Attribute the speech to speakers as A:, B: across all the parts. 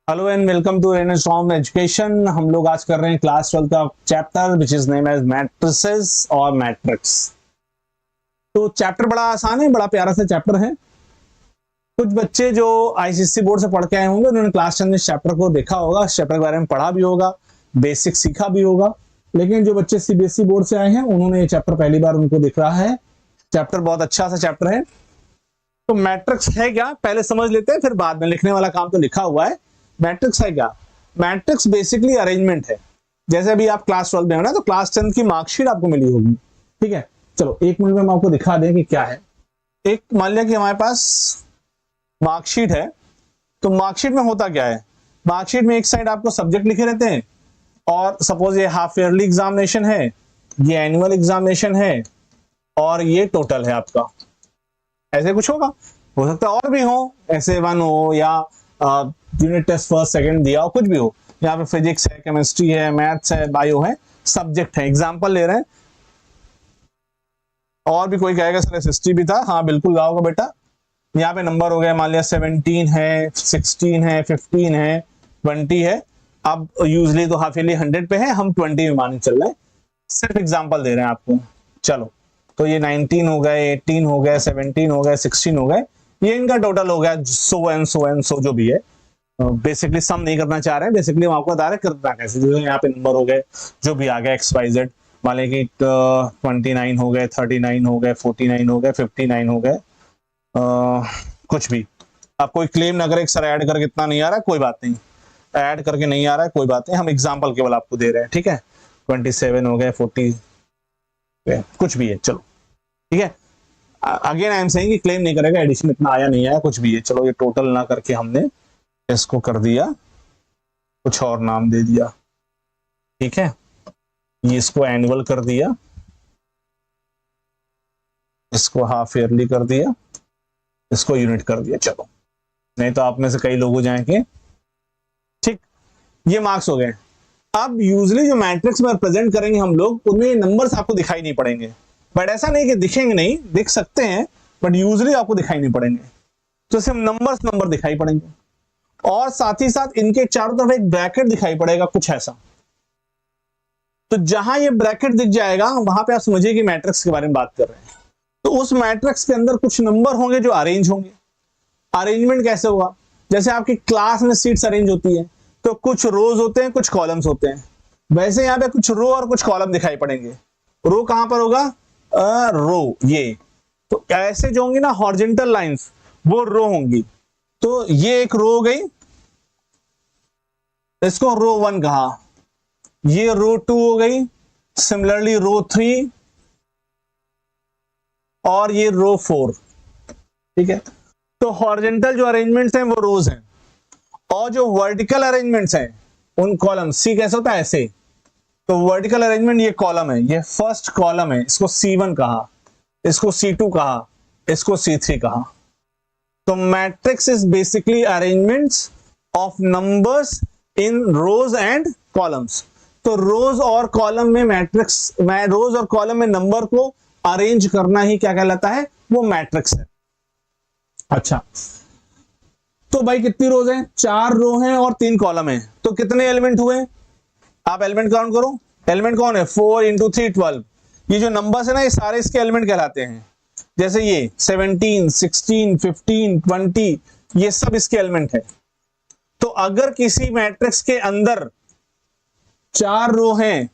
A: Hello and welcome to Renaissance Education. हम लोग आज कर रहे हैं क्लास 12 का chapter which is name as matrices और मैट्रिक्स। तो चैप्टर बड़ा आसान है, बड़ा प्यारा सा चैप्टर है। कुछ बच्चे जो आईसीएसई बोर्ड से पढ़ के आए होंगे उन्होंने क्लास 10 में इस चैप्टर को देखा होगा, इस चैप्टर के बारे में पढ़ा भी होगा, बेसिक सीखा भी होगा। लेकिन जो बच्चे सीबीएसई बोर्ड से आए हैं उन्होंने ये चैप्टर पहली बार उनको दिख रहा है। चैप्टर बहुत अच्छा सा चैप्टर है। तो मैट्रिक्स है क्या पहले समझ लेते हैं, फिर बाद में लिखने वाला काम तो लिखा हुआ है। मैट्रिक्स है क्या? मैट्रिक्स बेसिकली अरेंजमेंट है। जैसे अभी आप क्लास 12 में हो ना, तो क्लास 10 की मार्कशीट आपको मिली होगी, ठीक है। चलो एक मिनट में हम आपको दिखा दें कि क्या है। एक मान लिया कि हमारे पास मार्कशीट है, तो मार्कशीट में होता क्या है? मार्कशीट में एक साइड आपको सब्जेक्ट लिखे रहते हैं, और सपोज ये हाफ ईयरली एग्जामिनेशन है, ये एनुअल एग्जामिनेशन है, और ये टोटल है आपका। ऐसे कुछ होगा, हो सकता है और भी हो, ऐसे 1 हो या यूनिट टेस्ट फर्स्ट सेकंड दिया हो, कुछ भी हो। यहाँ पे फिजिक्स है, केमिस्ट्री है, मैथ्स है, बायो है, सब्जेक्ट है, एग्जाम्पल ले रहे हैं। और भी कोई कहेगा सर हिस्ट्री भी था, हाँ बिल्कुल लाओगे बेटा। यहाँ पे नंबर हो गया, मान लिया 17 है, 16 है, 15 है, 20 है। अब यूजली तो हाफ ईयरली 100 पे है, हम 20 में माने चल रहे हैं, सिर्फ एग्जाम्पल दे रहे हैं आपको। चलो तो ये 19 हो गए, 18 हो गए, 17 हो गए, 16 हो गए, ये इनका टोटल हो गया, so and so and so जो भी है। बेसिकली सम नहीं करना चाह रहे हैं, बेसिकली हम आपको बता रहे करना कैसे। जैसे यहाँ पे नंबर हो गए जो भी आ गया XYZ, मान लें कि 29 हो गए, 39 हो गए, 49 हो गए, 59 हो गए, कुछ भी। आप कोई क्लेम ना करें सर ऐड करके इतना नहीं आ रहा है, कोई बात नहीं, ऐड करके नहीं आ रहा है कोई बात नहीं, हम एग्जाम्पल केवल आपको दे रहे हैं, ठीक है। 27 हो गए, 40 कुछ भी है, चलो ठीक है। अगेन आई एम सेइंग कि क्लेम नहीं करेगा एडिशन इतना आया नहीं आया, कुछ भी है। चलो ये टोटल ना करके हमने इसको कर दिया, कुछ और नाम दे दिया, ठीक है। ये इसको एनुअल कर दिया, इसको हाफ ईयरली कर दिया, इसको यूनिट कर दिया। चलो, नहीं तो आप में से कई लोग हो जाएंगे, ठीक। ये मार्क्स हो गए। अब यूजली जो मैट्रिक्स में प्रेजेंट करेंगे हम लोग, उनमें नंबर्स आपको दिखाई नहीं पड़ेंगे। बट ऐसा नहीं कि दिखेंगे नहीं, दिख सकते हैं, बट यूजली आपको दिखाई नहीं पड़ेंगे। तो सिर्फ नंबर दिखाई पड़ेंगे, और साथ ही साथ इनके चारों तरफ एक ब्रैकेट दिखाई पड़ेगा, कुछ ऐसा। तो जहां ये ब्रैकेट दिख जाएगा वहां पे आप समझिए कि मैट्रिक्स के बारे में बात कर रहे हैं। तो उस मैट्रिक्स के अंदर कुछ नंबर होंगे जो अरेंज होंगे। अरेंजमेंट कैसे होगा? जैसे आपकी क्लास में सीट्स अरेंज होती है, तो कुछ रोज होते हैं, कुछ कॉलम्स होते हैं। वैसे यहाँ पे कुछ रो और कुछ कॉलम दिखाई पड़ेंगे। रो कहां पर होगा? रो ये। तो ऐसे जो होंगी ना हॉरिजॉन्टल लाइंस, वो रो होंगी। तो ये एक रो हो गई, इसको रो 1 कहा। ये रो 2 हो गई, सिमिलरली रो 3, और ये रो 4, ठीक है। तो हॉरिजॉन्टल जो अरेंजमेंट्स हैं वो रोज हैं, और जो वर्टिकल अरेंजमेंट्स हैं उन कॉलम। सी कैसे होता है? ऐसे। तो वर्टिकल अरेंजमेंट ये कॉलम है, ये फर्स्ट कॉलम है, इसको C1 कहा, इसको C2 कहा, इसको C3 कहा। तो matrix is basically arrangements of numbers in rows and columns. तो रोज और कॉलम में मैट्रिक्स, रोज और कॉलम में नंबर को अरेंज करना ही क्या कहलाता है? वो मैट्रिक्स है। अच्छा, तो भाई कितनी रोज हैं? 4 रो हैं और 3 कॉलम हैं, तो कितने एलिमेंट हुए? आप एलिमेंट काउंट करो। एलिमेंट कौन है? 4 × 3 12। ये जो नंबर्स है ना, ये सारे इसके एलिमेंट कहलाते हैं। जैसे ये 17, 16, 15, 20, ये सब इसके एलिमेंट है। तो अगर किसी मैट्रिक्स के अंदर 4 रो हैं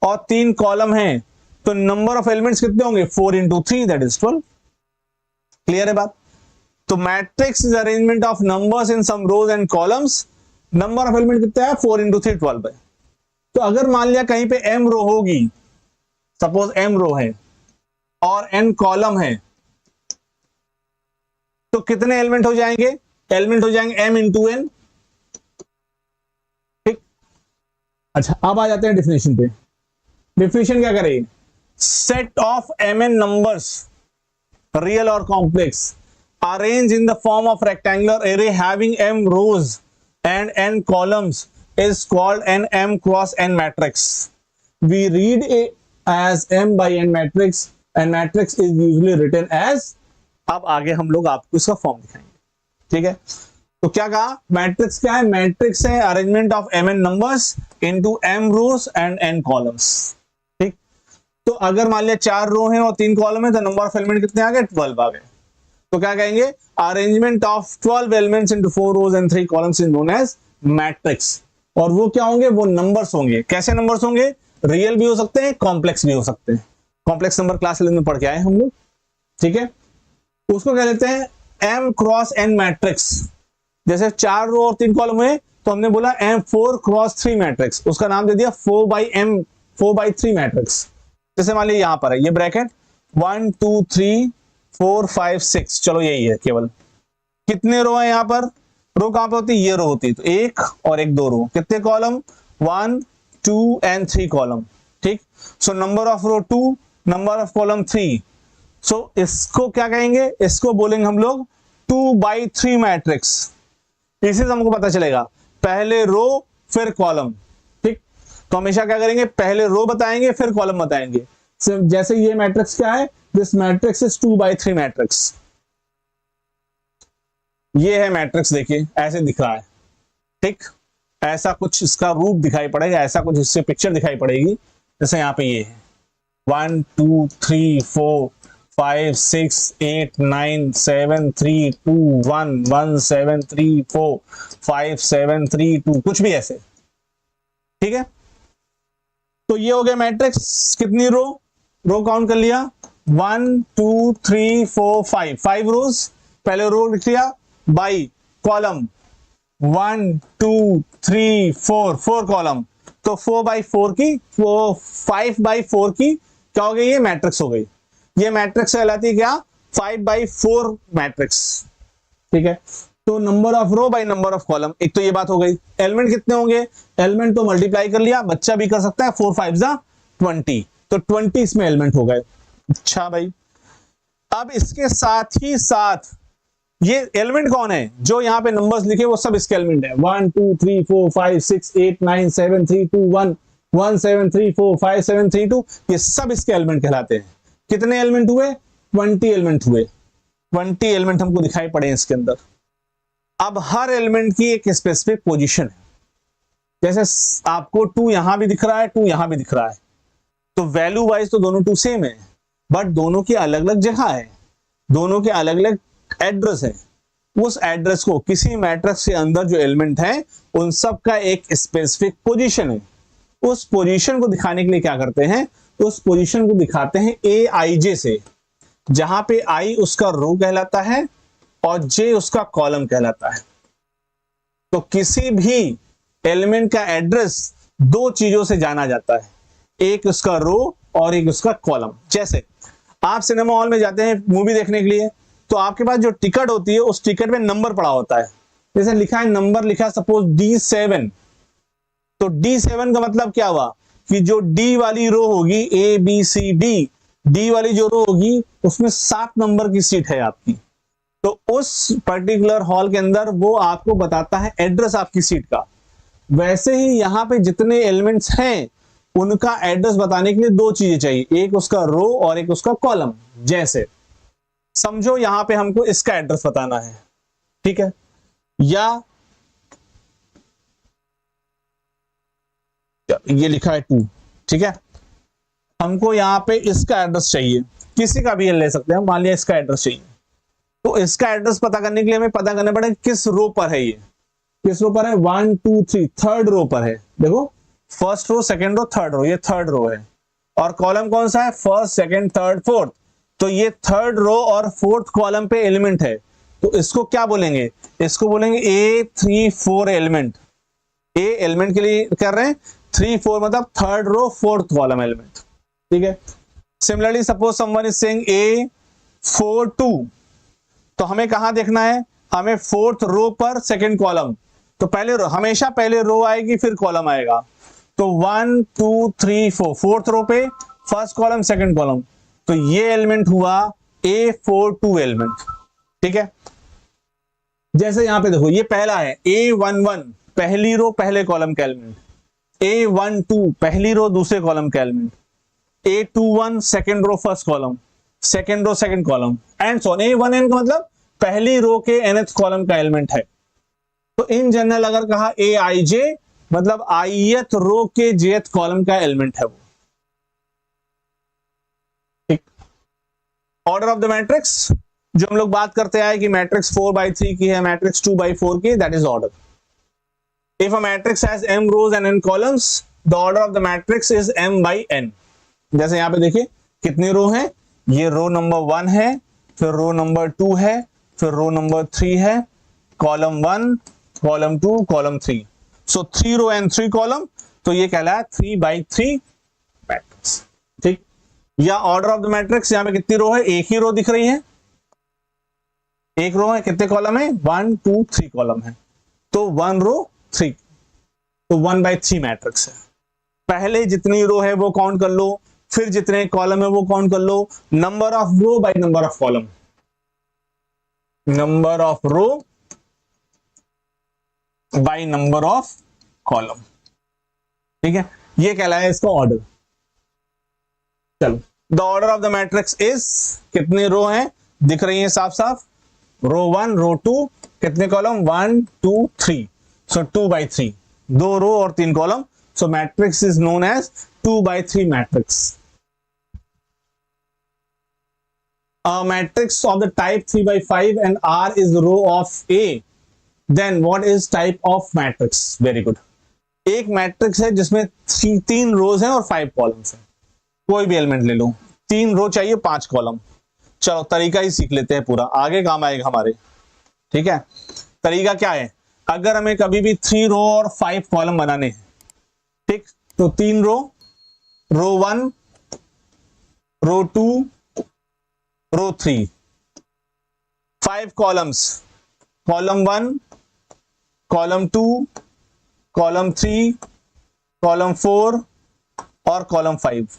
A: और 3 कॉलम हैं, तो नंबर ऑफ एलिमेंट्स कितने होंगे? 4 × 3 दैट इज 12। क्लियर है बात? तो matrix is arrangement of numbers in some rows and columns. Number of element कितना है? 4 × 3 12 है। तो अगर मान लिया कहीं पे m रो होगी, सपोज m रो है और n कॉलम है, तो कितने एलिमेंट हो जाएंगे? एलिमेंट हो जाएंगे m × n, ठीक। अच्छा, अब आ जाते हैं डिफिनेशन पे। डिफिनेशन क्या करें? Set of mn numbers, real और complex, arrange in the form of rectangular array having m rows and n columns is called an m cross n matrix. We read it as m by n matrix, and matrix is usually written as। अब आगे हम लोग आपको इसका form दिखाएंगे, ठीक है। तो क्या कहा, मैट्रिक्स क्या है, मैट्रिक्स है arrangement of m n numbers into m rows and n columns. ठीक, तो अगर मान लिया 4 रो है और 3 कॉलम है तो नंबर ऑफ एलिमेंट कितने आ गए, 12 आ गए। तो क्या कहेंगे, arrangement of 12 elements into 4 rows and 3 columns is known as matrix. और वो क्या होंगे, वो नंबर्स होंगे। कैसे नंबर्स होंगे, रियल भी हो सकते हैं, कॉम्प्लेक्स भी हो सकते हैं। कॉम्प्लेक्स नंबर क्लास 11 में पढ़ के आए हम लोग, ठीक है। उसको कह लेते हैं m क्रॉस n मैट्रिक्स। जैसे 4 रो और 3 कॉलम है तो हमने बोला M4 क्रॉस 3 मैट्रिक्स, उसका नाम दे दिया 4/3 मैट्रिक्स। जैसे मान लीजिए यहां पर है ये ब्रैकेट 1 2 3 4 5 6, चलो यही है केवल। कितने रो है यहाँ पर, रो कहां पे होती है, ये रो होती है, तो 1 और 1 2 रो। कितने कॉलम, 1 2 एंड 3 कॉलम। ठीक, so number of row 2, number of column 3। So इसको क्या कहेंगे, इसको बोलेंगे हम लोग 2/3 मैट्रिक्स। इसी से हमको पता चलेगा पहले रो फिर कॉलम। ठीक, तो हमेशा क्या करेंगे, पहले रो बताएंगे फिर कॉलम बताएंगे। जैसे ये मैट्रिक्स क्या है, दिस मैट्रिक्स इज 2/3 मैट्रिक्स। ये है मैट्रिक्स, देखिए ऐसे दिख रहा है। ठीक, ऐसा कुछ इसका रूप दिखाई पड़ेगा, ऐसा कुछ इससे पिक्चर दिखाई पड़ेगी। जैसे यहाँ पे ये है 1 2 3 4 5 6 8 9 7 3 2 1 1 7 3 4 5 7 3 2, कुछ भी ऐसे। ठीक है, तो ये हो गया मैट्रिक्स। कितनी रो, रो काउंट कर लिया 1 2 3 4 5 रोज। पहले रो लिख लिया बाई कॉलम 1 2 3 4 कॉलम। तो 4/4 की 5/4 की क्या हो गई, ये मैट्रिक्स हो गई। ये मैट्रिक्स कहलाती है क्या, 5/4 मैट्रिक्स। ठीक है, तो number of row by number of column, एक तो ये बात हो गई। एलिमेंट कितने होंगे, एलिमेंट तो मल्टीप्लाई कर लिया, बच्चा भी कर सकता है, 4 5 जा 20, तो 20 इसमें एलिमेंट हो गए। अच्छा भाई, अब इसके साथ ही साथ ये एलिमेंट कौन है, जो यहाँ पे नंबर्स लिखे वो सब इसके एलिमेंट है। 1 2 3 4 5 6 8 9 7 3 2 1 1 7 3 4 5 7 3 2, ये सब इसके एलिमेंट कहलाते हैं। कितने एलिमेंट हुए, 20 एलिमेंट हुए। 20 एलिमेंट हमको दिखाई पड़े इसके अंदर। अब हर एलिमेंट की एक स्पेसिफिक पोजीशन है। जैसे आपको 2 यहां भी दिख रहा है, 2 यहां भी दिख रहा है, तो वैल्यू वाइज तो दोनों 2 सेम है, बट दोनों की अलग अलग जगह है, दोनों के अलग अलग एड्रेस है। उस एड्रेस को किसी मैट्रिक्स के अंदर जो एलिमेंट है उन सब का एक स्पेसिफिक पोजीशन है। उस पोजीशन को दिखाने के लिए क्या करते हैं, उस पोजीशन को दिखाते हैं AIJ से, जहां पे I उसका रो कहलाता है और J उसका कॉलम कहलाता है। तो किसी भी एलिमेंट का एड्रेस 2 चीजों से जाना जाता है, एक उसका रो और एक उसका कॉलम। जैसे आप सिनेमा हॉल में जाते हैं मूवी देखने के लिए, तो आपके पास जो टिकट होती है उस टिकट में नंबर पड़ा होता है। जैसे लिखा है, नंबर लिखा है सपोज D7, तो D7 का मतलब क्या हुआ कि जो D वाली रो होगी ABCD, D वाली जो रो होगी उसमें 7 नंबर की सीट है आपकी। तो उस पर्टिकुलर हॉल के अंदर वो आपको बताता है एड्रेस आपकी सीट का। वैसे ही यहां पे जितने एलिमेंट्स हैं उनका एड्रेस बताने के लिए 2 चीजें चाहिए, एक उसका रो और एक उसका कॉलम। जैसे समझो यहां पे हमको इसका एड्रेस बताना है, ठीक है, या ये लिखा है 2, ठीक है, हमको यहां पे इसका एड्रेस चाहिए, किसी का भी ले सकते हैं, मान लिया इसका एड्रेस चाहिए। तो इसका एड्रेस पता करने के लिए हमें पता करना पड़ेगा किस रो पर है, ये किस रो पर है, 1 2 3 थर्ड रो पर है। देखो first row, second row, third row, ये थर्ड रो है। और कॉलम कौन सा है, फर्स्ट सेकंड थर्ड फोर्थ, तो ये थर्ड रो और फोर्थ कॉलम पे एलिमेंट है। तो इसको क्या बोलेंगे, इसको बोलेंगे A3 4 एलिमेंट। ए एलिमेंट के लिए कर रहे हैं, 3 4 मतलब third row fourth column element, ठीक है। Similarly suppose someone is saying A4 2, तो हमें कहां देखना है, हमें फोर्थ रो पर सेकंड कॉलम। तो पहले रो, हमेशा पहले रो आएगी फिर कॉलम आएगा। तो 1 2 3 4 फोर्थ रो पे फर्स्ट कॉलम सेकंड कॉलम, तो ये एलिमेंट हुआ A4 2 एलिमेंट, ठीक है। जैसे यहां पे देखो ये पहला है A11 पहली रो पहले कॉलम का एलिमेंट, A12 पहली रो दूसरे कॉलम का element, A21 second row first column, second row second column, and so on. A1n का मतलब पहली रो के nth कॉलम का एलिमेंट है। तो इन जनरल अगर कहा ए आई जे मतलब आईएथ रो के जेथ कॉलम का एलिमेंट है वो। ठीक, ऑर्डर ऑफ द मैट्रिक्स जो हम लोग बात करते आए कि मैट्रिक्स 4/3 की है, मैट्रिक्स 2/4 की, that is order. If a matrix has m rows and n columns, the order of the matrix is m/n। जैसे यहां पे देखिए कितनी रो हैं, ये रो नंबर 1 है, फिर रो नंबर 2 है, फिर रो नंबर 3 है, column 1, column 2, column 3। So 3 row and 3 column, तो ये कहलाया 3/3 मैट्रिक्स। ठीक, या ऑर्डर ऑफ द मैट्रिक्स, यहां पे कितनी रो है, एक ही रो दिख रही है, एक रो है, कितने कॉलम है, 1 2 3 कॉलम है, तो 1 रो 3, तो 1/3 मैट्रिक्स है। पहले जितनी रो है वो काउंट कर लो, फिर जितने कॉलम है वो काउंट कर लो, number of row by number of column, number of row by number of column. ठीक है, ये कहलाया इसका ऑर्डर। चलो, the order of the matrix is, कितने रो हैं दिख रही हैं साफ साफ, रो 1 रो 2, कितने कॉलम, 1 2 3, सो 2/3, 2 रो और 3 column, so matrix is known as 2/3 matrix. A matrix of the type 3/5 and R is row of A, then what is type of matrix? Very good. एक मैट्रिक्स है जिसमें 3 रोज हैं और 5 कॉलम्स हैं, कोई भी एलिमेंट ले लो, 3 रो चाहिए 5 कॉलम। चलो तरीका ही सीख लेते हैं पूरा, आगे काम आएगा हमारे। ठीक है, तरीका क्या है, अगर हमें कभी भी 3 रो और 5 कॉलम बनाने हैं, ठीक, तो 3 रो, रो 1, रो 2, रो 3, 5 columns, column 1, column 2, column 3, column 4 और कॉलम 5।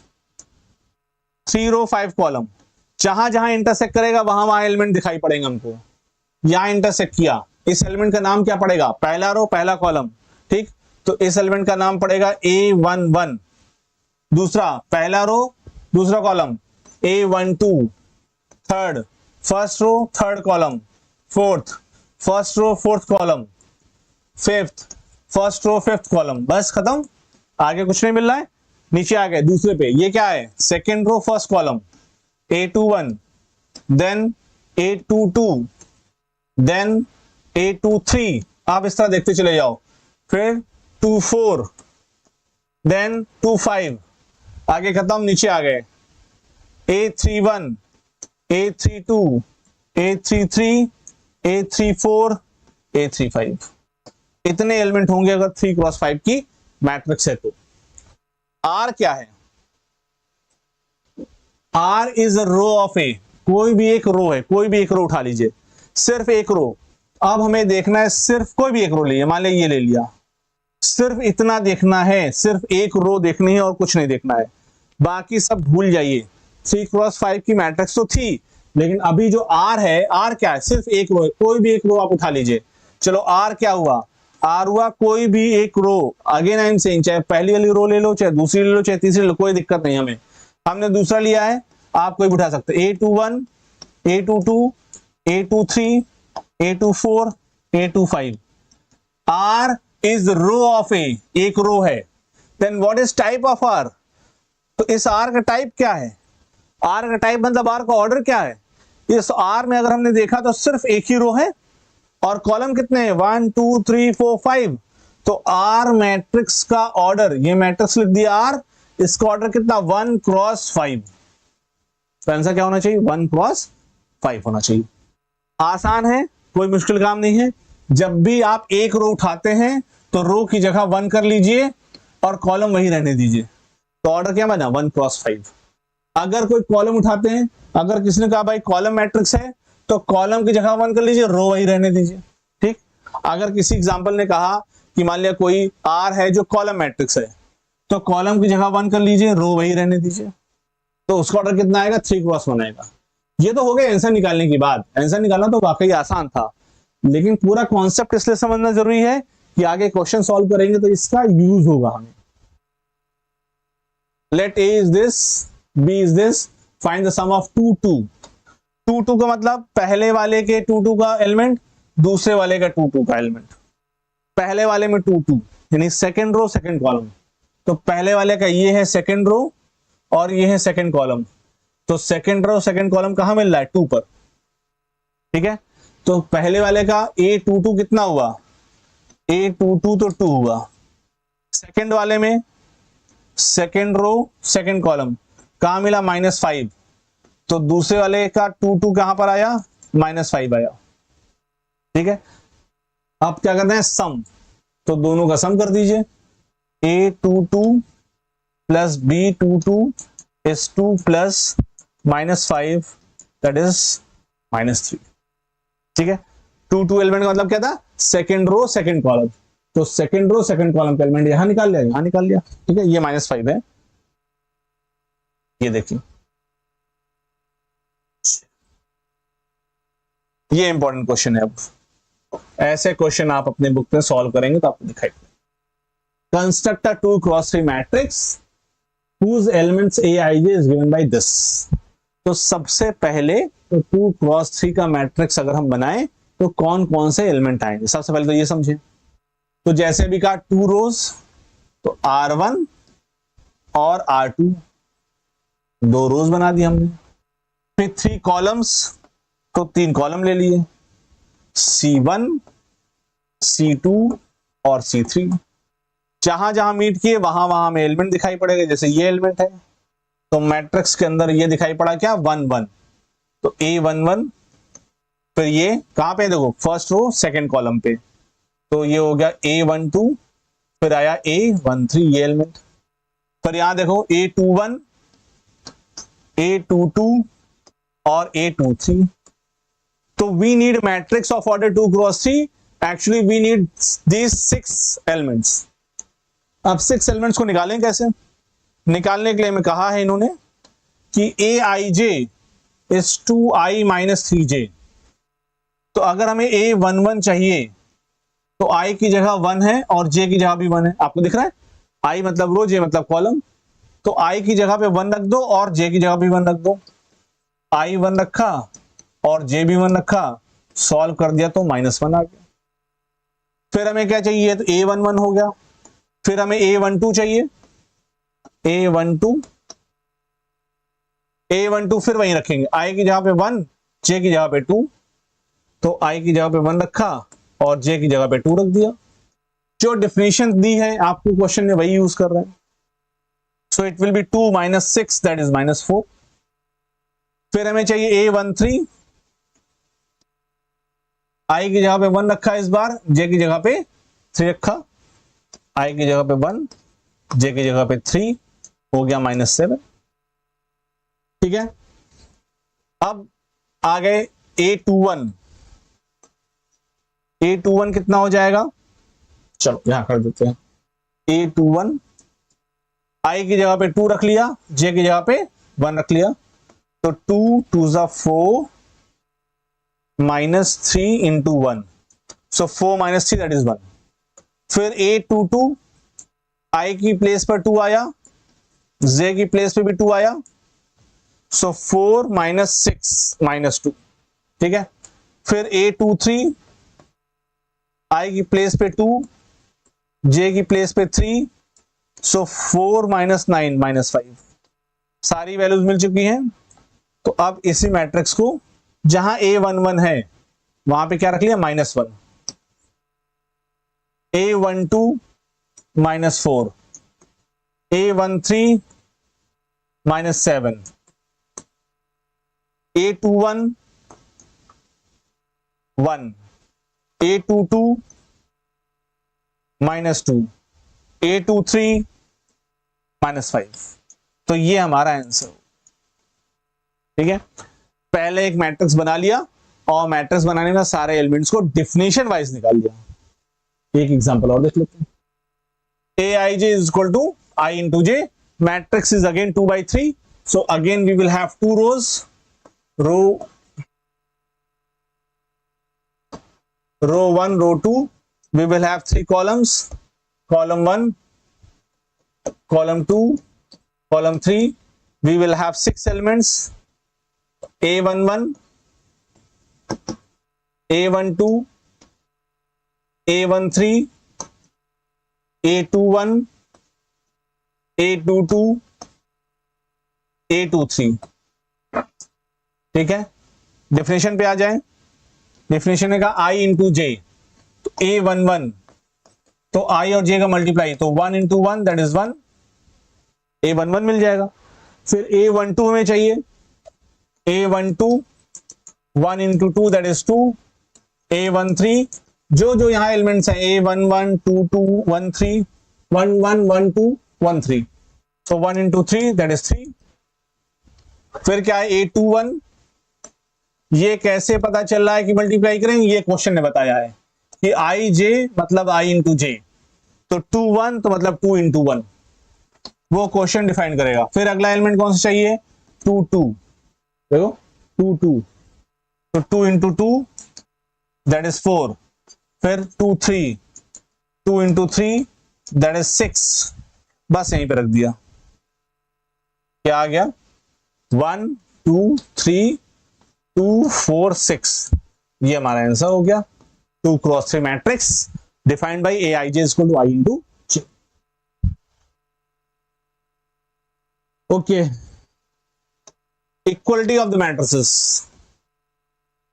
A: 3 रो 5 कॉलम, जहां जहां इंटरसेक्ट करेगा वहां वहां एलिमेंट दिखाई पड़ेंगे हमको। यहां इंटरसेक्ट किया, इस एलिमेंट का नाम क्या पड़ेगा, पहला रो पहला कॉलम। ठीक, तो इस एलिमेंट का नाम पड़ेगा A11। दूसरा पहला रो दूसरा column A12, third first row third column, fourth first row fourth column, fifth first row fifth column. बस खत्म, आगे कुछ नहीं मिल रहा है। नीचे आ गए दूसरे पे, ये क्या है, second row first column A21, then A22, then A23, आप इस तरह देखते चले जाओ, फिर 24, देन 25, आगे खत्म, नीचे आ गए A31, A32, A33, A34, A35। इतने एलिमेंट होंगे अगर 3x5 की मैट्रिक्स है तो। R क्या है, R is a row of A, कोई भी एक रो है, कोई भी एक रो उठा लीजिए, सिर्फ एक रो। अब हमें देखना है, सिर्फ कोई भी एक रो लीजिए, मान लिया ये ले लिया, सिर्फ इतना देखना है, सिर्फ एक रो देखनी है और कुछ नहीं देखना है, बाकी सब भूल जाइए। 3x5 की मैट्रिक्स तो थी, लेकिन अभी जो R है, R क्या है, सिर्फ एक रो है, कोई भी एक रो आप उठा लीजिए। चलो R क्या हुआ, R हुआ कोई भी एक रो, अगेन आई एम सेइंग, चाहे पहली वाली रो ले लो, चाहे दूसरी ले लो, चाहे तीसरी ले लो, कोई दिक्कत नहीं हमें, हमने दूसरा लिया है, आप कोई भी उठा सकते, A21, A22, A23, A24, A25। R is row of A, एक रो है। Then what is type of R, तो इस R का टाइप क्या है, R का टाइप मतलब R का ऑर्डर क्या है। इस R में अगर हमने देखा तो सिर्फ एक ही रो है और कॉलम कितने हैं, 1 2 3 4 5, तो R मैट्रिक्स का ऑर्डर, ये मैट्रिक्स लिख दिया R, इसका ऑर्डर कितना, 1x5। तो आंसर क्या होना चाहिए, 1x5 होना चाहिए। आसान है, कोई मुश्किल काम नहीं है। जब भी आप एक रो उठाते हैं तो रो की जगह 1 कर लीजिए और कॉलम वही रहने दीजिए, तो ऑर्डर क्या बना, 1x5। अगर कोई कॉलम उठाते हैं, अगर किसी ने कहा भाई कॉलम मैट्रिक्स है, तो कॉलम की जगह 1 कर लीजिए, रो वही रहने दीजिए। ठीक, अगर किसी एग्जांपल ने कहा कि मान लिया कोई R है जो कॉलम मैट्रिक्स है, तो कॉलम की जगह 1 कर लीजिए, रो वही रहने दीजिए, तो उसका ऑर्डर कितना आएगा, 3x1 आएगा। ये तो हो गया आंसर निकालने की बात। आंसर निकालना तो वाकई आसान था, लेकिन पूरा कॉन्सेप्ट इसलिए समझना जरूरी है कि आगे क्वेश्चन सॉल्व करेंगे तो इसका यूज होगा हमें। Let A is this, B is this, find the sum of 2 2। 2 2 का मतलब पहले वाले के 2 2 का एलिमेंट, दूसरे वाले का 2 2 का एलिमेंट। पहले वाले में 2 2 यानी सेकंड रो सेकंड कॉलम। तो पहले वाले का ये है सेकंड रो और ये है सेकंड कॉलम। तो सेकंड रो सेकंड कॉलम कहां मिल रहा है? 2 पर। ठीक है, तो पहले वाले का A22 कितना हुआ? A22 तो 2 हुआ। सेकंड वाले में सेकंड रो सेकंड कॉलम कहां मिला? -5। तो दूसरे वाले का 2 2 कहां पर आया? -5 आया। ठीक है, अब क्या करते हैं? सम। तो दोनों का सम कर दीजिए। A22 plus B22 is 2 plus -5 that is -3। ठीक है, 2 2 एलिमेंट का मतलब क्या था? Second row second column. तो सेकंड रो सेकंड कॉलम का एलिमेंट यहां निकाल लिया, यहां निकाल लिया। ठीक है, ये -5 है, ये देखिए, ये इंपॉर्टेंट क्वेश्चन है। अब ऐसे क्वेश्चन आप अपने बुक में सॉल्व करेंगे तो आपको दिखाई देगा। Construct a 2x3 matrix whose elements aij is given by this। तो सबसे पहले तो 2x3 का मैट्रिक्स अगर हम बनाएं तो कौन कौन से एलिमेंट आएंगे? सबसे पहले तो ये समझें। तो जैसे भी कहा 2 रोज, तो R1 और R2 2 रोज बना दी हमने। फिर 3 कॉलम्स, तो 3 कॉलम ले लिए, C1 C2 और C3। जहां जहां मीट किए वहां वहां हमें एलिमेंट दिखाई पड़ेगा। जैसे ये एलिमेंट है तो मैट्रिक्स के अंदर ये दिखाई पड़ा क्या? 1 1। तो A11, फिर ये कहां पे? देखो फर्स्ट रो सेकंड कॉलम पे, तो ये हो गया A12, फिर आया A13 ये एलिमेंट। फिर यहां देखो A21 A22 और A23। तो we need matrix of order 2x3। Actually we need these 6 elements. अब 6 एलिमेंट्स को निकालें कैसे? निकालने के लिए हमें कहा है इन्होंने कि Aij is 2i minus 3j। तो अगर हमें A11 चाहिए तो i की जगह 1 है और j की जगह भी 1 है। आपको दिख रहा है, i मतलब रो, j मतलब कॉलम। तो i की जगह पे 1 रख दो और j की जगह भी 1 रख दो। i 1 रखा और j भी 1 रखा, सॉल्व कर दिया तो -1 आ गया। फिर हमें क्या चाहिए? तो A11 हो गया। फिर हमें A12 चाहिए, A12 फिर वहीं रखेंगे, i की जगह पे 1, j की जगह पे 2। तो i की जगह पे 1 रखा और j की जगह पे 2 रख दिया। जो डेफिनेशन दी है आपको क्वेश्चन में वही यूज कर रहे हैं। सो it will B 2 - 6 that is -4। फिर हमें चाहिए A13, i की जगह पे 1 रखा इस बार, j की जगह पे 3 रखा, i की जगह पे 1, j की जगह पे 3, हो गया -7। ठीक है, अब आ गए A21। A21 कितना हो जाएगा? चलो यहां कर देते हैं। A21 i की जगह पे 2 रख लिया, j की जगह पे 1 रख लिया। तो 2 2 4 -3 into 1, so 4 - 3 that is 1। फिर A22 i की प्लेस पर 2 आया, j की प्लेस पे भी 2 आया, सो 4 - 6 -2। ठीक है, फिर A23 i की प्लेस पे 2, j की प्लेस पे 3, सो 4 - 9 -5। सारी वैल्यूज मिल चुकी हैं। तो अब इसी मैट्रिक्स को जहां A11 है वहां पे क्या रख लिया? -1। A12 -4, A13 -7, A21 1, A22 -2, A23 -5। तो ये हमारा आंसर। ठीक है, पहले एक मैट्रिक्स बना लिया और मैट्रिक्स बनाने में सारे एलिमेंट्स को डेफिनेशन वाइज निकाल लिया। एक एग्जांपल और देख लेते हैं। Aij is equal to I into j. Matrix is again 2/3. So again we will have 2 rows. Row 1, row 2. We will have 3 columns. Column 1, column 2, column 3. We will have 6 elements. A11, A12, A13, A21, A22, A23। ठीक है, definition पे आ जाए। Definition है का I into जे, तो A11, तो I और J का मल्टीप्लाई, तो 1 इंटू 1 दैट इज 1, A11 मिल जाएगा। फिर A12 में चाहिए, A12 1 into 2 that is 2, A13 जो यहां एलिमेंट्स हैं A11 22 13 11 12 13, तो 1 इंटू 3 दैट इज 3। फिर क्या है A21, ये कैसे पता चल रहा है कि मल्टीप्लाई करेंगे, ये क्वेश्चन ने बताया है कि I J मतलब I इंटू जे, तो 2 1 तो मतलब 2 इंटू 1, वो क्वेश्चन डिफाइन करेगा। फिर अगला एलिमेंट कौन सा चाहिए, 2 2, देखो 2 2, तो 2 इंटू 2 दैट इज 4, फिर 2 3, 2 इंटू 3 दैट इज 6, बस यहीं पे रख दिया। क्या आ गया, 1 2 3 2 4 6, ये हमारा आंसर हो गया। 2 cross 3 matrix defined by Aij equal to I into J। Okay, equality of the matrices.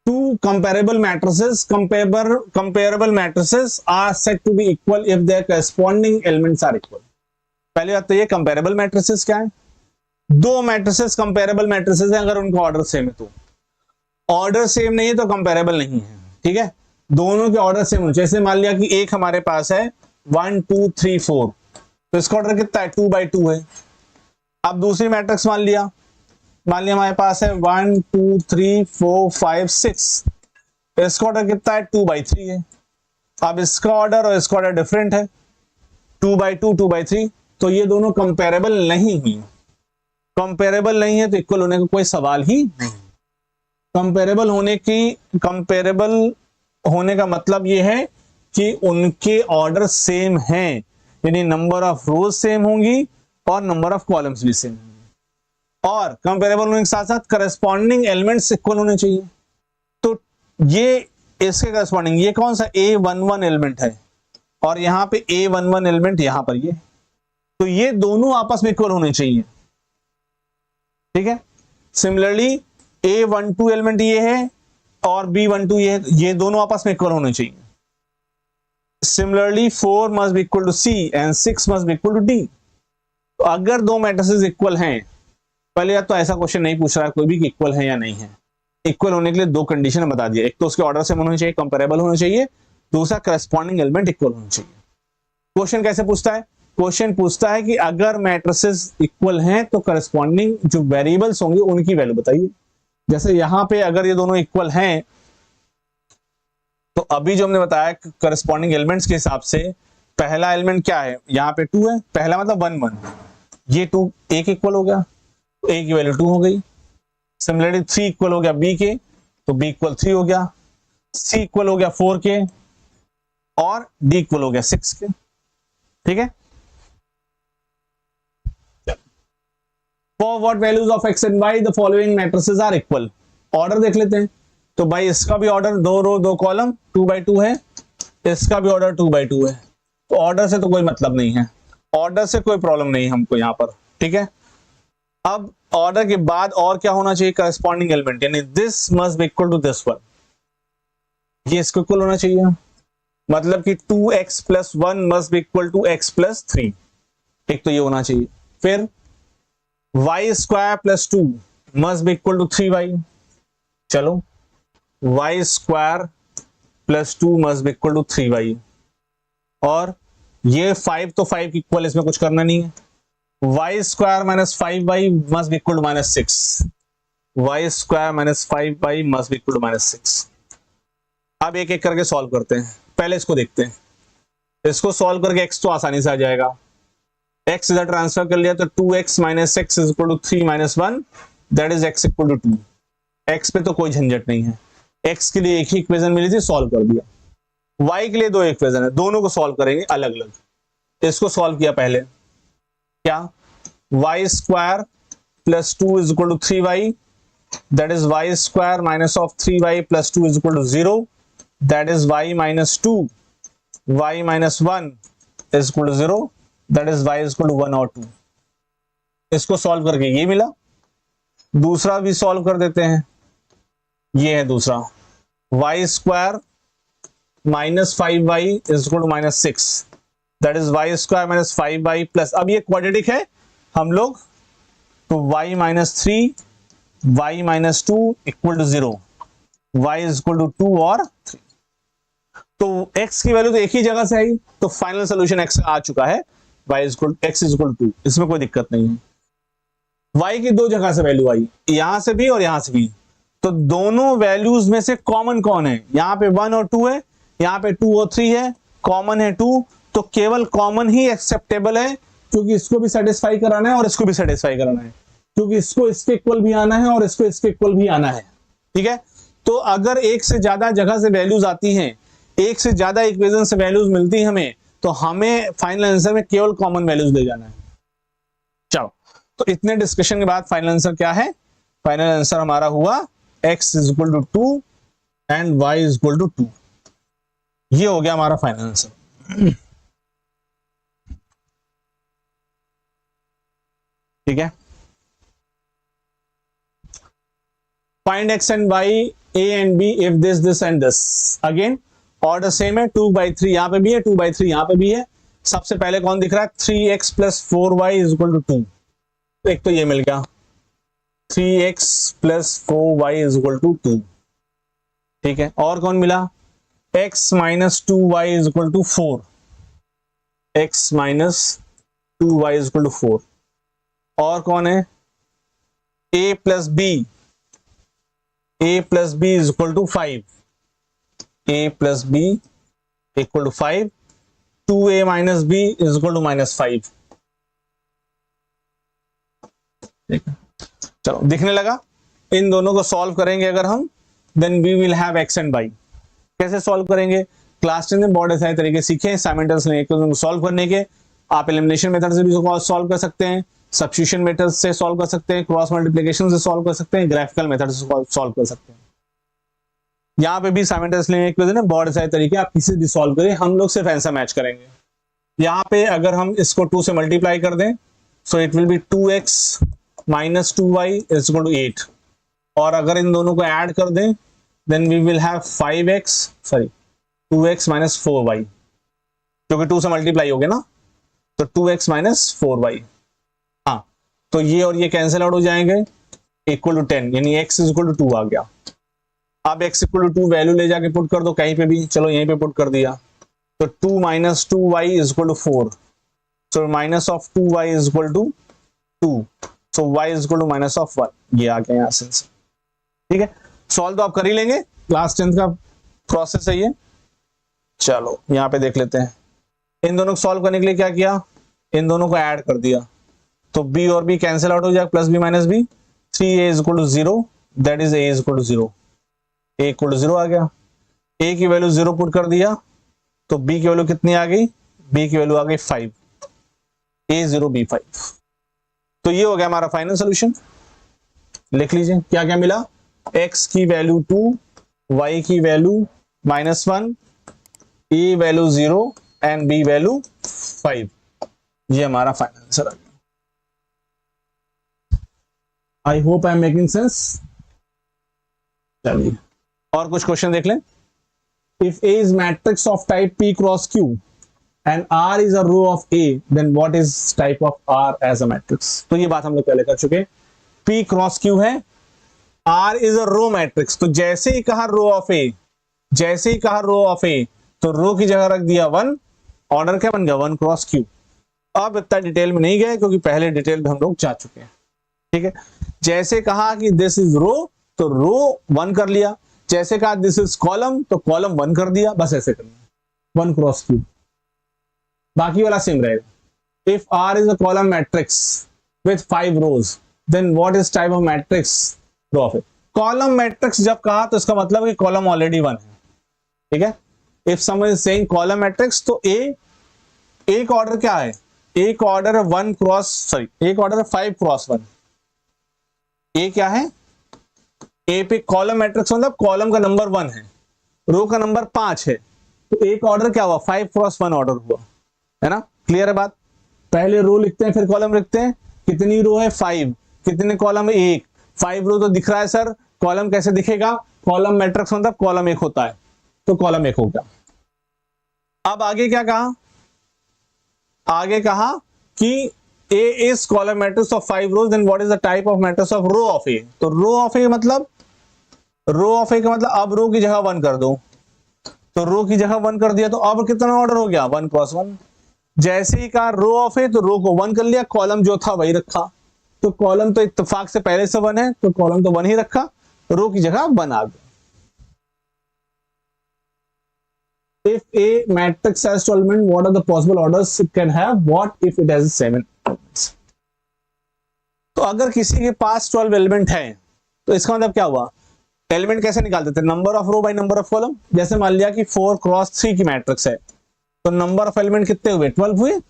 A: Two comparable matrices are said to be equal if their corresponding elements are equal। पहले बात तो ये कंपेरेबल मैट्रिसेस क्या है, दो matrices comparable matrices हैं अगर उनका ऑर्डर सेम है तो, ऑर्डर सेम नहीं है तो कंपेरेबल नहीं है। ठीक है, दोनों के ऑर्डर सेम होने, जैसे मान लिया कि एक हमारे पास है 1 2 3 4, तो इसका ऑर्डर कितना है 2 by 2 है। अब दूसरी मैट्रिक्स मान लिया हमारे पास है 1 2 3 4 5 6, इसका ऑर्डर कितना है 2 by 3 है। अब इसका ऑर्डर और इसका ऑर्डर डिफरेंट है, 2 by 2 2 by 3, तो ये दोनों कंपेरेबल नहीं है। कंपेरेबल नहीं है तो इक्वल होने का कोई सवाल ही नहीं। कंपेरेबल होने का मतलब ये है कि उनके ऑर्डर सेम हैं, यानी नंबर ऑफ रोज सेम होंगी और नंबर ऑफ कॉलम्स भी सेम, और कंपेरेबल होने के साथ साथ करस्पॉन्डिंग एलिमेंट्स इक्वल होने चाहिए। तो ये इसके करस्पॉन्डिंग, ये कौन सा A11 एलिमेंट है और यहां पे A11 एलिमेंट यहां पर ये, तो ये दोनों आपस में इक्वल होने चाहिए। ठीक है, सिमिलरली A12 एलिमेंट ये है और B12 ये दोनों आपस में इक्वल होने चाहिए। Similarly 4 must be equal to C and 6 must be equal to D। तो अगर दो मैट्रिसेस इक्वल हैं, पहले तो ऐसा क्वेश्चन नहीं पूछ रहा है कोई भी कि इक्वल है या नहीं है। इक्वल होने के लिए दो कंडीशन बता दिया, एक तो उसके ऑर्डर से होना चाहिए, कंपेरेबल होना चाहिए, दूसरा करस्पॉन्डिंग एलिमेंट इक्वल होना चाहिए। क्वेश्चन कैसे पूछता है, क्वेश्चन पूछता है कि अगर मैट्रिसेस इक्वल हैं तो करस्पॉन्डिंग जो वेरिएबल्स होंगे उनकी वैल्यू बताइए। जैसे यहां पे अगर ये दोनों इक्वल हैं तो अभी जो हमने बताया करस्पॉन्डिंग एलिमेंट्स के हिसाब से, पहला एलिमेंट क्या है, यहाँ पे 2 है, पहला मतलब 1 1, ये 2 एक इक्वल हो गया तो A की वैल्यू 2 हो गई। सिमिलरली 3 इक्वल हो गया B के, तो B इक्वल 3 हो गया, C इक्वल हो गया 4 के, और D इक्वल हो गया 6 के। ठीक है, for what values of x and y the following matrices are equal. Order देख लेते हैं, तो भाई इसका भी ऑर्डर 2 रो 2 कॉलम 2 by 2 है, इसका भी ऑर्डर 2 by 2 है, तो ऑर्डर से तो कोई मतलब नहीं है, ऑर्डर से कोई प्रॉब्लम नहीं है हमको यहां पर। ठीक है, अब ऑर्डर के बाद और क्या होना चाहिए, करस्पॉन्डिंग एलिमेंट, यानी this must be equal to this one, ये इसको इक्वल होना चाहिए, मतलब कि 2x + 1 must be equal to x + 3, एक तो ये होना चाहिए। फिर y² + 2 must be equal to 3y, चलो y² + 2 must be equal to 3y, और ये 5 तो 5 इक्वल, इसमें कुछ करना नहीं है। y² - 5y must be equal to -6, y² - 5y must be equal to -6। अब एक एक करके सॉल्व करते हैं, पहले इसको देखते हैं। इसको सॉल्व करके x तो आसानी से आ जाएगा, x इधर ट्रांसफर कर लिया तो 2x - x = 3 - 1 that is x = 2। x पे तो कोई झंझट नहीं है, x के लिए एक ही इक्वेशन मिली थी, सॉल्व कर दिया। y के लिए दो इक्वेशन है, दोनों को सॉल्व करेंगे अलग अलग। इसको सॉल्व किया पहले, क्या y² + 2 = 3y, that is y² - (3y + 2 = 0, that is y - 2, y - 1, is equal to 0, that is y is equal to 1 और 2। इसको सॉल्व करके ये मिला। दूसरा भी सॉल्व कर देते हैं, ये है दूसरा, y square minus 5y is equal to minus 6, that is y square minus 5y plus, अब ये क्वाड्रेटिक है हम लोग, तो y minus 3 y minus 2 equal to 0, y is equal to 2 और 3। तो x की वैल्यू तो एक ही जगह से आई, तो फाइनल सोल्यूशन x आ चुका है, x इज इक्वल टू 2, इसमें कोई दिक्कत नहीं है। y की दो जगह से वैल्यू आई, यहां से भी और यहां से भी, तो दोनों वैल्यूज में से कॉमन कौन है? यहाँ पे 1 और 2 है, यहाँ पे 2 और 3 है, कॉमन है 2, तो केवल कॉमन ही एक्सेप्टेबल है, क्योंकि इसको भी सेटिस्फाई कराना है और इसको भी सेटिस्फाई कराना है, क्योंकि इसको इसके इक्वल भी आना है और इसको इसके इक्वल भी आना है। ठीक है, तो अगर एक से ज्यादा जगह से वैल्यूज आती हैं, एक से ज्यादा इक्वेशन से वैल्यूज मिलती है हमें, तो हमें फाइनल आंसर में केवल कॉमन वैल्यूज ले जाना है। चलो, तो इतने डिस्कशन के बाद फाइनल आंसर क्या है? फाइनल आंसर हमारा हुआ x is equal to 2 and y is equal to 2। ये हो गया हमारा फाइनल आंसर। ठीक है, find x and y, a and b if this and this. Again order same है, 2/3 यहां पे भी है, 2/3 यहां पे भी है। सबसे पहले कौन दिख रहा है? 3x plus 4y is equal to 2। एक तो ये मिल गया, 3x plus 4y is equal to 2। ठीक है, और कौन मिला? x minus 2y is equal to 4, x minus 2y is equal to 4। और कौन है? a plus b, a plus b is equal to 5, a plus b equal to 5, 2a minus b is equal to minus 5। ठीक है, चलो दिखने लगा। इन दोनों को सॉल्व करेंगे अगर हम, then we will have x and y। कैसे सॉल्व करेंगे? क्लास 10 में बहुत सारे तरीके सीखे साइमल्टेनियसली इक्वेशन को सॉल्व करने के। आप एलिमिनेशन मेथड से भी सॉल्व कर सकते हैं, सब्स्टिट्यूशन मेथड से सॉल्व कर सकते हैं, क्रॉस मल्टीप्लिकेशन से सॉल्व कर सकते हैं, ग्राफिकल मेथड से सॉल्व कर सकते हैं। यहाँ पे भी साइमल्टेनियसली इक्वेशन है, बहुत सारे तरीके, आप किसी भी सॉल्व करें, हम लोग सिर्फ आंसर मैच करेंगे। यहाँ पे अगर हम इसको 2 से मल्टीप्लाई कर दें, so it will be 2x minus 2y is equal to 8, और अगर इन दोनों को ऐड कर दें, then we will have 2x minus 4y, क्योंकि 2 से मल्टीप्लाई हो गया ना, तो 2x माइनस 4y। हाँ, तो ये और ये कैंसिल आउट हो जाएंगे, इक्वल टू 10, यानी x इज इक्वल टू 2 आ गया। अब x इक्वल टू 2 वैल्यू ले जाके पुट कर दो कहीं पे भी, चलो यहीं पे पुट कर दिया, तो 2 minus 2y is equal to 4, so minus of 2y is equal to 2, so y is equal to minus of 1। ये आ गया यहाँ से। ठीक है, सॉल्व तो आप कर ही लेंगे, क्लास 10 का प्रोसेस है ये। चलो यहाँ पे देख लेते हैं, इन दोनों को सॉल्व करने के लिए क्या किया? इन दोनों को ऐड कर दिया, तो b और b कैंसिल आउट हो जाएगा, plus b minus b, 3a is equal to 0, that is a is equal to 0, a equal to 0 आ गया। a की वैल्यू 0 पुट कर दिया, तो b की वैल्यू कितनी आ गई? b की वैल्यू आ गई 5, a 0 b 5। तो ये हो गया हमारा फाइनल सोल्यूशन। लिख लीजिए क्या क्या मिला? x की वैल्यू 2, y की value -1, a value 0 and b value 5। ये हमारा फाइनल आंसर आ गया। I hope I am making sense. चलिए और कुछ क्वेश्चन देख लें। If A is matrix of type P cross Q and R is a row of A, then what is type of R as a matrix? तो ये बात हम लोग पहले कर चुके। P cross Q है, R is a row matrix, तो जैसे ही कहा row of A, जैसे ही कहा row of A, तो रो की जगह रख दिया 1, ऑर्डर क्या बन गया? 1 क्रॉस Q। अब इतना डिटेल में नहीं गए क्योंकि पहले डिटेल में हम लोग जा चुके हैं। ठीक है, जैसे कहा कि दिस इज रो, तो रो 1 कर लिया, जैसे कहा दिस इज कॉलम, तो कॉलम 1 कर दिया, बस ऐसे करना, 1 क्रॉस Q। बाकी वाला सेम रहेगा। If R is a column matrix with 5 rows, then what is type of matrix row of it? Column matrix जब कहा तो इसका मतलब है कि कॉलम ऑलरेडी 1 है। ठीक है, if someone is saying column matrix, तो एक ऑर्डर क्या है? एक ऑर्डर है 1 क्रॉस, सॉरी एक ऑर्डर है 5 क्रॉस 1। ए क्या है? ए पे कॉलम मैट्रिक्स मतलब कॉलम का नंबर 1 है, रो का नंबर 5 है, तो एक ऑर्डर क्या हुआ? 5 क्रॉस 1 ऑर्डर हुआ। है ना, क्लियर है बात। पहले रो लिखते हैं फिर कॉलम लिखते हैं। कितनी रो है 5, कितने कॉलम है 1, 5 रो तो दिख रहा है सर, कॉलम कैसे दिखेगा, कॉलम मैट्रिक्स मतलब कॉलम 1 होता है, तो कॉलम 1 हो गया। अब आगे क्या कहा, आगे कहा कि A is column matrix of 5 rows, then what is the type of matrix of row of A? तो रो ऑफ ए मतलब, रो ऑफ ए का मतलब अब रो की जगह 1 कर दो, तो रो की जगह 1 कर दिया तो अब कितना ऑर्डर हो गया 1 क्रॉस 1। जैसे ही कहा रो ऑफ ए तो रो को 1 कर लिया, कॉलम जो था वही रखा, तो कॉलम तो इत्तेफाक से पहले से 1 है तो कॉलम तो 1 ही रखा, रो की जगह 1 आ गया। If a matrix has 12 elements, what are the possible orders it can have? What if it has 7 elements? तो अगर किसी के पास 12 एलिमेंट है तो इसका मतलब क्या हुआ, एलिमेंट कैसे निकालते थे, number of row by number of column. जैसे मान लिया कि 4 क्रॉस 3 की मैट्रिक्स है तो नंबर ऑफ एलिमेंट कितने हुए 12 हुए।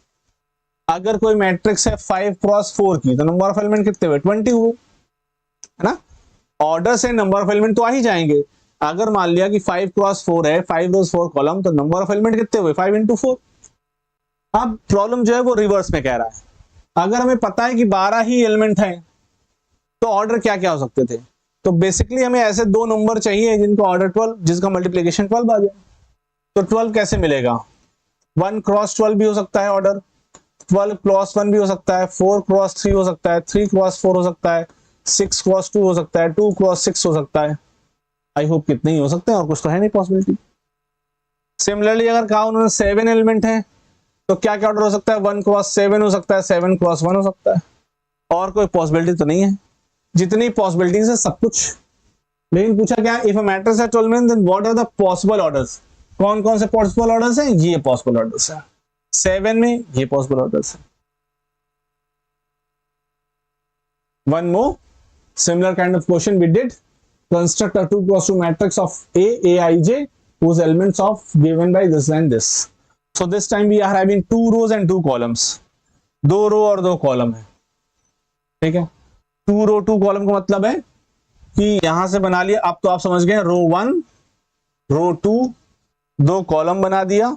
A: अगर कोई मैट्रिक्स है 5 क्रॉस 4 की तो नंबर ऑफ एलिमेंट कितने हुए 20 हुए, है ना। ऑर्डर से नंबर ऑफ एलिमेंट तो आ ही जाएंगे। अगर मान लिया कि 5 क्रॉस 4 है, 5 रोज 4 कॉलम, तो नंबर ऑफ एलिमेंट कितने हुए 5 इंटू 4। अब प्रॉब्लम जो है वो रिवर्स में कह रहा है, अगर हमें पता है कि 12 ही एलिमेंट है तो ऑर्डर क्या क्या हो सकते थे। तो बेसिकली हमें ऐसे दो नंबर चाहिए जिनका ऑर्डर 12, जिसका मल्टीप्लीकेशन 12 आ जाए। तो 12 कैसे मिलेगा, 1 क्रॉस 12 भी हो सकता है ऑर्डर, 12 क्रॉस 1 भी हो सकता है, 4 क्रॉस 3 हो सकता है, 3 क्रॉस 4 हो सकता है, 6 क्रॉस 2 हो सकता है, 2 क्रॉस 6 हो सकता है। आई होप कितने ही हो सकते हैं, और कुछ तो है नहीं पॉसिबिलिटी। सिमिलरली अगर कहा उन्होंने 7 एलिमेंट है तो क्या क्या ऑर्डर हो सकता है, 1 क्रॉस 7 हो सकता है, 7 क्रॉस 1 हो सकता है, और कोई पॉसिबिलिटी तो नहीं है। जितनी पॉसिबिलिटीज है सब कुछ। लेकिन पूछा क्या, इफ अ मैट्रिक्स है 12 में then what are the possible orders. कौन कौन से पॉसिबल ऑर्डर्स हैं, ये पॉसिबल ऑर्डर्स है 7 में, ये पॉसिबल ऑर्डर्स है। One more similar kind of question we did, construct a 2 cross 2 matrix of A, Aij whose elements of given by this and this. So this time we are having 2 rows and 2 columns, 2 row और 2 column है, ठीक है। 2 रो 2 column का मतलब है कि यहां से बना लिया, अब तो आप समझ गए, रो 1 रो 2 2 कॉलम बना दिया,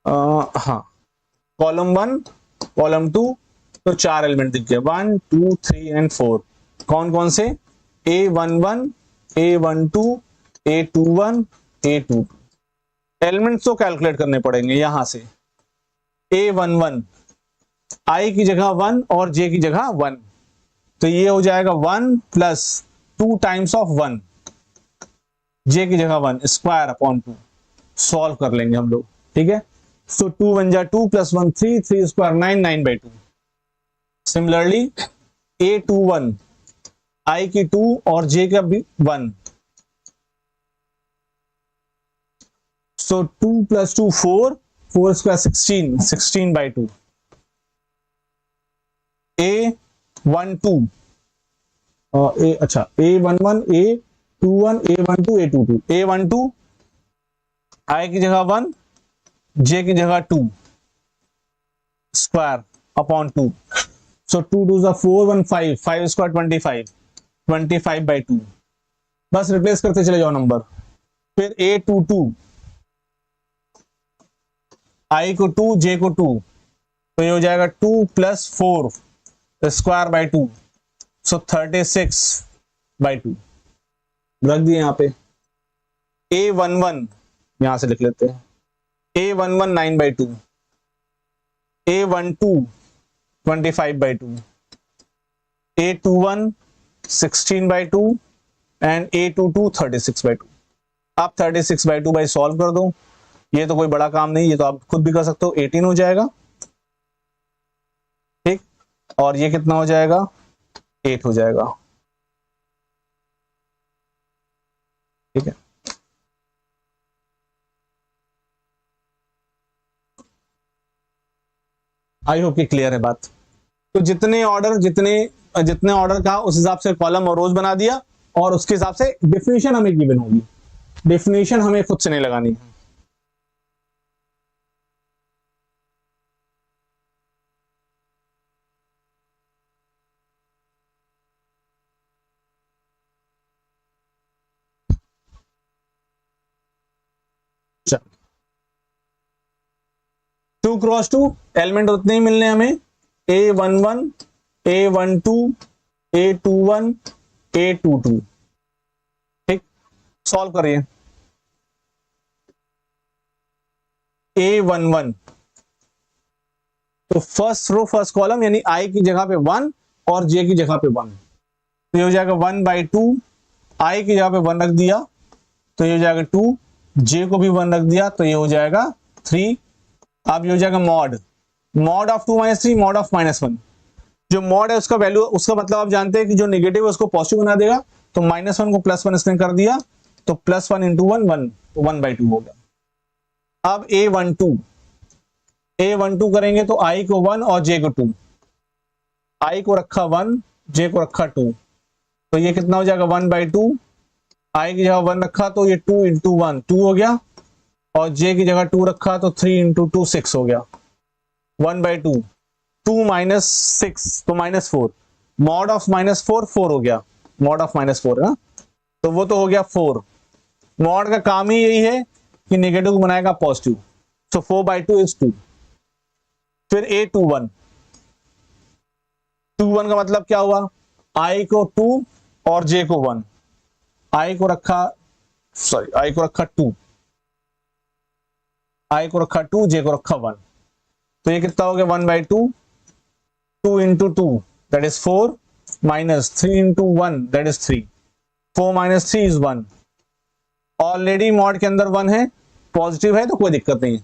A: हाँ कॉलम 1 कॉलम 2, तो 4 एलिमेंट दिख गए 1 2 3 एंड 4। कौन कौन से, A11 A12 A21 A22। Elements तो कैलकुलेट करने पड़ेंगे यहां से। A11 I की जगह 1 और J की जगह 1, तो ये हो जाएगा 1 प्लस 2 टाइम्स ऑफ 1, J की जगह 1 स्क्वायर अपॉन 2। सॉल्व कर लेंगे हम लोग, ठीक है। सो 2 1 जा 2 plus 1 3 3 square 9 9 by 2। Similarly A21 I की 2 और J का भी 1, सो 2 प्लस 2 4 4 स्क्वायर 16 16 बाई 2। A12 अच्छा A11 A21 A12 A22 A12 I की जगह 1 J की जगह 2 स्क्वायर अपॉन 2, सो 2 2 जा 4 1 5 5 स्क्वायर 25 25 बाई 2। बस रिप्लेस करते चले जाओ नंबर। फिर A22 I को 2 J को 2, तो ये हो जाएगा 2 plus 4 square by 2, so 36 by 2 रख दिए यहाँ पे। A11 यहां से लिख लेते हैं, A11 9 by 2, A12 25 by 2, A21 16 by 2 and A22 36 by 2। आप 36 बाई 2 बाई सॉल्व कर दो, ये तो कोई बड़ा काम नहीं, ये तो आप खुद भी कर सकते हो, 18 हो जाएगा, ठीक। और ये कितना हो जाएगा 8 हो जाएगा, ठीक है। आई होप कि क्लियर है बात। तो जितने ऑर्डर जितने ऑर्डर का उस हिसाब से कॉलम और रोज बना दिया, और उसके हिसाब से डेफिनेशन हमें गिवन होगी, डेफिनेशन हमें खुद से नहीं लगानी है। टू 2 × 2 एलिमेंट उतने ही मिलने हमें, A11 A12 A21 A22। ठीक, सॉल्व करिए। A11 तो फर्स्ट रो फर्स्ट कॉलम यानी I की जगह पे 1 और J की जगह पे 1, तो ये हो जाएगा 1/2। I की जगह पे 1 रख दिया तो ये हो जाएगा 2, J को भी 1 रख दिया तो ये हो जाएगा 3। अब ये हो जाएगा मॉड ऑफ 2 - 3 मॉड ऑफ -1। जो मॉड है उसका वैल्यू, उसका मतलब आप जानते हैं कि जो नेगेटिव है उसको पॉजिटिव बना देगा, तो -1 को +1 इसने कर दिया तो +1 × 1 1, तो 1/2 हो गया। अब A12 करेंगे तो I को 1 और J को 2, I को रखा 1 J को रखा 2, तो ये कितना हो जाएगा 1/2। I की जगह 1 रखा तो ये 2 × 1 2 हो गया, और J की जगह 2 रखा तो 3 × 2 6 हो गया। 1/2 2 - 6 तो -4, मॉड ऑफ -4 4 हो गया, मॉड ऑफ -4 है, तो वो तो हो गया 4। मॉड का काम ही यही है कि नेगेटिव को बनाएगा पॉजिटिव, सो 4/2 इज 2। फिर A21 का मतलब क्या हुआ, I को 2 और J को 1, I को रखा 2, I को रखा 2 J को रखा 1, तो ये कितना हो गया 1/2। 2 × 2 that is 4 minus 3 × 1 that is 3, 4 - 3 is 1। Already mod के अंदर 1 है, पॉजिटिव है तो कोई दिक्कत नहीं है,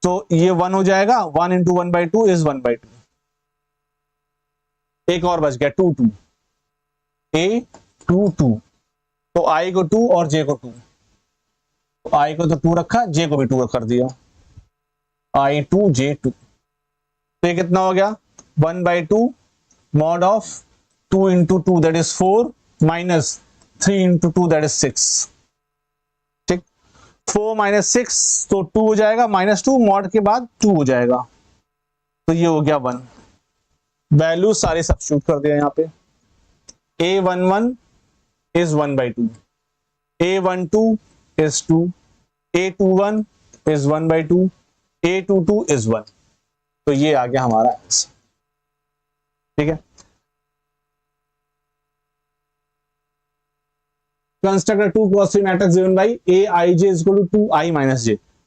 A: तो ये 1 हो जाएगा। 1 × 1/2 is 1/2। एक और बच गया 2 2, A22, तो I को 2 और J को 2, तो I को तो 2 रखा, J को भी 2 कर दिया, I2 J2, तो ये कितना हो गया 1/2 mod of 2 × 2 that is 4 minus 3 × 2 that is 6। ठीक, 4 - 6 तो 2 हो जाएगा, -2 मॉड के बाद 2 हो जाएगा, तो ये हो गया 1। वैल्यू सारे सब्स्टिट्यूट कर दिया यहाँ पे। A11 is 1/2, A12 is 2, A21 is 1/2, A22 is 1, तो ये आ गया हमारा आंसर। ठीक है, construct a 2 × 3 matrix given by Aij is equal to 2i - j।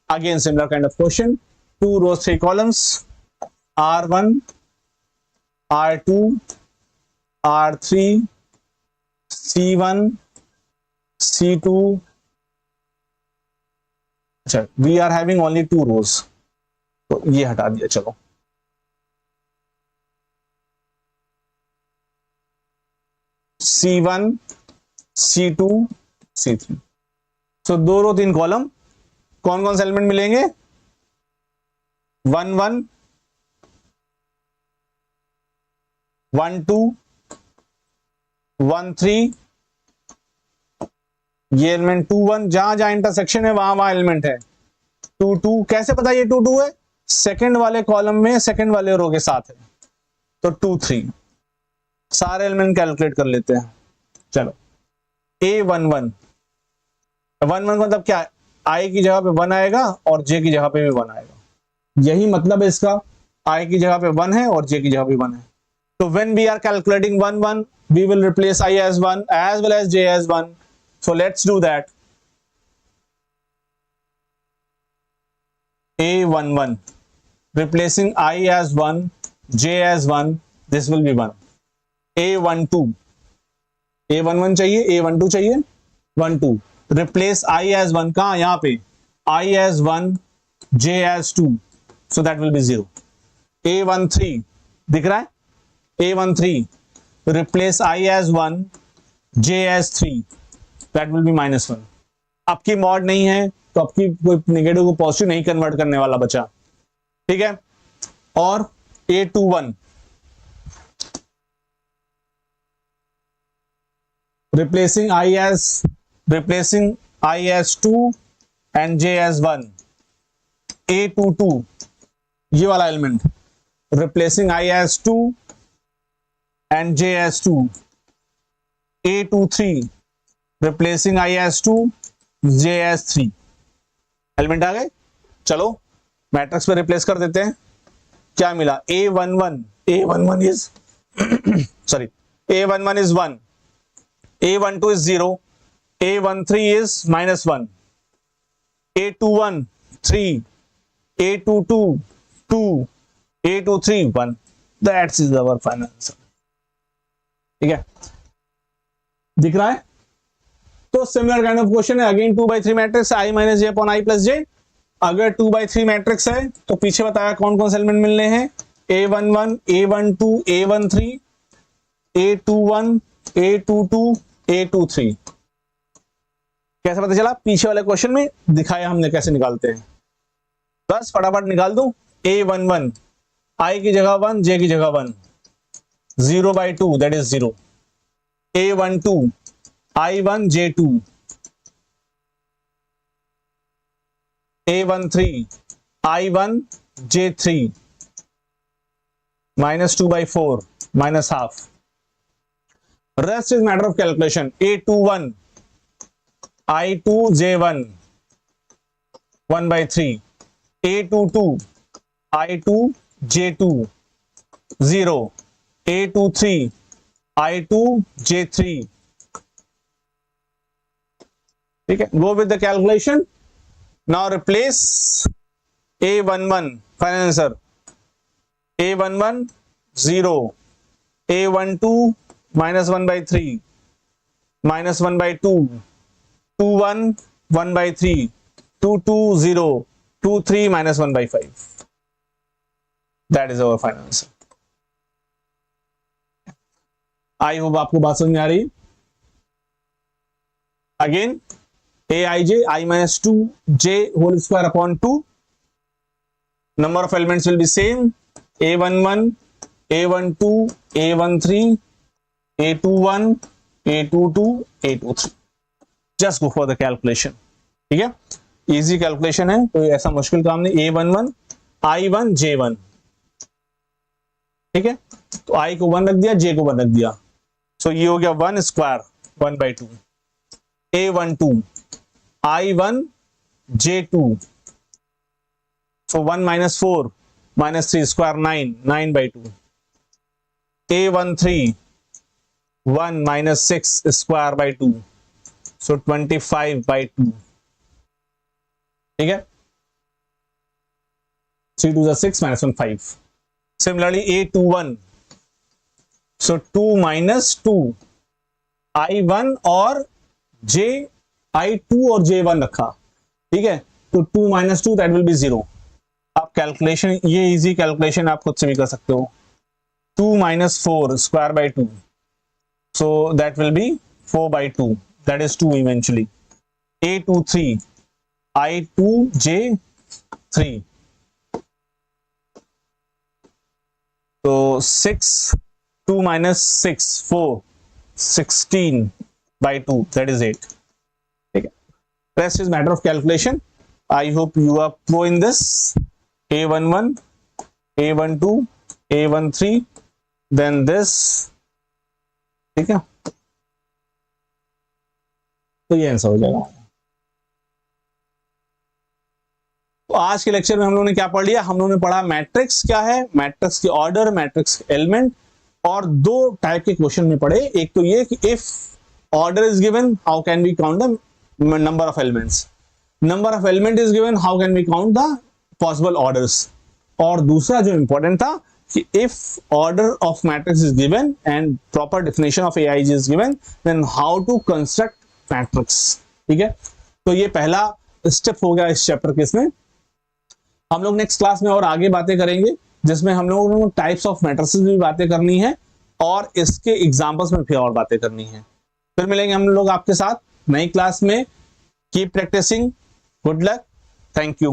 A: Again similar kind of question, 2 rows 3 columns, R1 R2 R3 C1 C2। अच्छा, we are having only 2 rows, तो ये हटा दिया। चलो C1 C2 C3, सो 2 रो 3 column, कौन कौन से element मिलेंगे 1 1 1 2 1 3, ये एलिमेंट 2 1, जहां जहां इंटरसेक्शन है वहां वहां एलिमेंट है 2 2। कैसे पता ये 2 2 है, सेकंड वाले कॉलम में सेकंड वाले रो के साथ है, तो 2 3, सारे एलिमेंट कैलकुलेट कर लेते हैं। चलो A11 मतलब क्या, I की जगह पे 1 आएगा और J की जगह पे भी 1 आएगा, यही मतलब है इसका। I की जगह पे 1 है और J की जगह पे 1 है, तो when we are calculating 1 1 we will replace I as 1 as well as J as 1, so let's do that। A11 replacing I as 1 J as 1, this will be 1। A11 चाहिए, A12 चाहिए, 1 2, replace I as 1 कहां, यहां पे I as 1 J as 2, so that will be 0। A13 दिख रहा है, A13 replace I as 1 J as 3, that will be -1। आपकी mod नहीं है तो आपकी कोई नेगेटिव को पॉजिटिव नहीं कन्वर्ट करने वाला बचा। ठीक है, और A21 replacing I as 2 and J as 1। A22 ये वाला element replacing I as 2 and J as 2। A23 replacing I as 2 J as 3। Element आ गए। चलो मैट्रिक्स पे रिप्लेस कर देते हैं। क्या मिला, A11 is sorry, A11 is 1, A12 is 0, A13 is -1, A21 3, A22 2, A23 1. That is our final answer. ठीक है, दिख रहा है? तो सिमिलर काइंड ऑफ क्वेश्चन है, again 2/3 matrix I - j upon I + j। अगर 2/3 मैट्रिक्स है तो पीछे बताया कौन कौन से एलिमेंट मिलने हैं, A11, A12, A13, A21, A22, A23। कैसे पता चला? पीछे वाले क्वेश्चन में दिखाया हमने कैसे निकालते हैं। बस फटाफट निकाल दो। A11 I की जगह 1, J की जगह 1, 0/2 that is 0। A12 I1 J2, A13 I1 J3, -2/4 -half। Rest is matter of calculation। A21 I2 J1 1/3, A22 I2 J2 0, A23 I2 J3। ठीक है, go with the calculation। Now replace A11 final answer, A11 0, A12 -1/3, -1/2, 21 1/3, 22 0, 23 -1/5। That is our final answer। I hope आपको बात समझ में आ रही। Again Aij I - 2j whole square upon 2, number of elements will be same, A11 A12 A13 A21 A22 A23। just go for the calculation। ठीक है, easy calculation है, कोई ऐसा मुश्किल काम नहीं। A11 I1 J1। ठीक है, तो I को 1 रख दिया, J को 1 रख दिया, सो ये हो गया 1 square 1/2। A12 I1 J2, so 1 - 4 - 3 square 9, 9/2। A13 1 - 6 square by 2, so 25/2। ठीक है, 3 2 6 -1 5। Similarly A21, so 2 - 2 I1 और J I2 और J1 रखा। ठीक है, तो 2 - 2 दैट विल बी 0। आप कैलकुलेशन, ये इजी कैलकुलेशन आप खुद से भी कर सकते हो। 2 - 4 square by 2, so that will be 4/2, that is 2 eventually। A23 I2 J3, तो 6 2 - 6 4 16/2 that is 8। ठीक है, rest is matter of calculation। I hope you are pro in this। A11 A12 A13 then this। ठीक है, तो ये answer हो जाएगा। तो आज के लेक्चर में हम लोगों ने क्या पढ़ लिया, हम लोगों ने पढ़ा मैट्रिक्स क्या है, मैट्रिक्स के ऑर्डर, मैट्रिक्स के एलिमेंट, और दो टाइप के क्वेश्चन में पढ़े। एक तो ये कि if order is given how can we count the number of elements, number of element is given how can we count the possible orders, और दूसरा जो इंपॉर्टेंट था कि if order of matrix is given and proper definition of AIJ is given then how to construct matrix. ठीक है, तो ये पहला स्टेप हो गया इस चैप्टर के। इसमें हम लोग नेक्स्ट क्लास में और आगे बातें करेंगे, जिसमें हम लोगों को टाइप्स ऑफ मैट्रिसेस भी बातें करनी है और इसके एग्जांपल्स में फिर और बातें करनी है। फिर मिलेंगे हम लोग आपके साथ नई क्लास में। Keep practising, good luck, thank you.